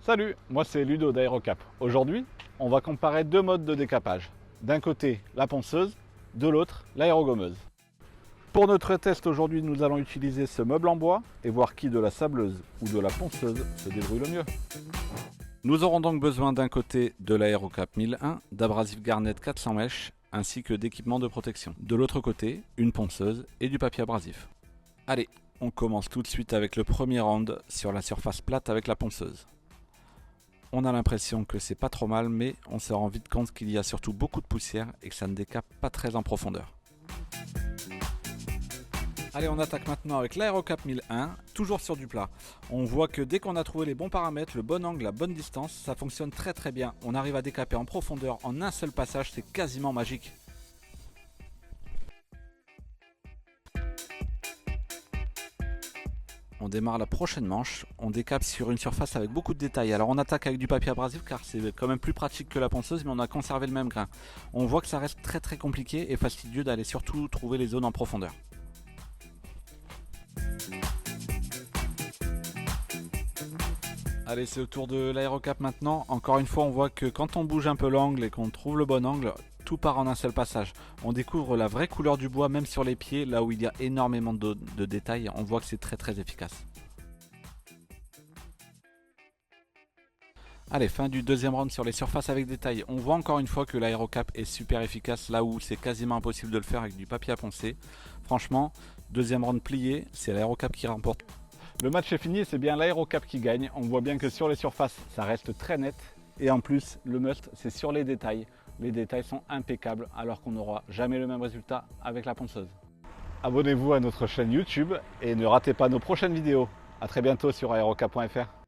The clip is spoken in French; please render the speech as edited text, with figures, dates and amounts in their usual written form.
Salut, moi c'est Ludo d'Aerocap. Aujourd'hui, on va comparer deux modes de décapage. D'un côté, la ponceuse, de l'autre, l'aérogommeuse. Pour notre test aujourd'hui, nous allons utiliser ce meuble en bois et voir qui de la sableuse ou de la ponceuse se débrouille le mieux. Nous aurons donc besoin d'un côté de l'Aerocap 1001, d'abrasif Garnet 400 mèches, ainsi que d'équipements de protection. De l'autre côté, une ponceuse et du papier abrasif. Allez, on commence tout de suite avec le premier round sur la surface plate avec la ponceuse. On a l'impression que c'est pas trop mal, mais on se rend vite compte qu'il y a surtout beaucoup de poussière et que ça ne décape pas très en profondeur. Allez, on attaque maintenant avec l'Aerocap 1001, toujours sur du plat. On voit que dès qu'on a trouvé les bons paramètres, le bon angle, la bonne distance, ça fonctionne très bien. On arrive à décaper en profondeur en un seul passage, c'est quasiment magique. On démarre la prochaine manche, on décape sur une surface avec beaucoup de détails. Alors on attaque avec du papier abrasif car c'est quand même plus pratique que la ponceuse, mais on a conservé le même grain. On voit que ça reste très compliqué et fastidieux d'aller surtout trouver les zones en profondeur. Allez, c'est au tour de l'Aerocap maintenant. Encore une fois, on voit que quand on bouge un peu l'angle et qu'on trouve le bon angle, tout part en un seul passage. On découvre la vraie couleur du bois même sur les pieds, là où il y a énormément de détails. On voit que c'est très efficace. Allez, fin du deuxième round sur les surfaces avec détails. On voit encore une fois que l'Aerocap est super efficace, là où c'est quasiment impossible de le faire avec du papier à poncer. Franchement, deuxième round plié, c'est l'Aerocap qui remporte. Le match est fini et c'est bien l'Aerocap qui gagne. On voit bien que sur les surfaces, ça reste très net. Et en plus, le must, c'est sur les détails. Les détails sont impeccables alors qu'on n'aura jamais le même résultat avec la ponceuse. Abonnez-vous à notre chaîne YouTube et ne ratez pas nos prochaines vidéos. A très bientôt sur aerocap.fr.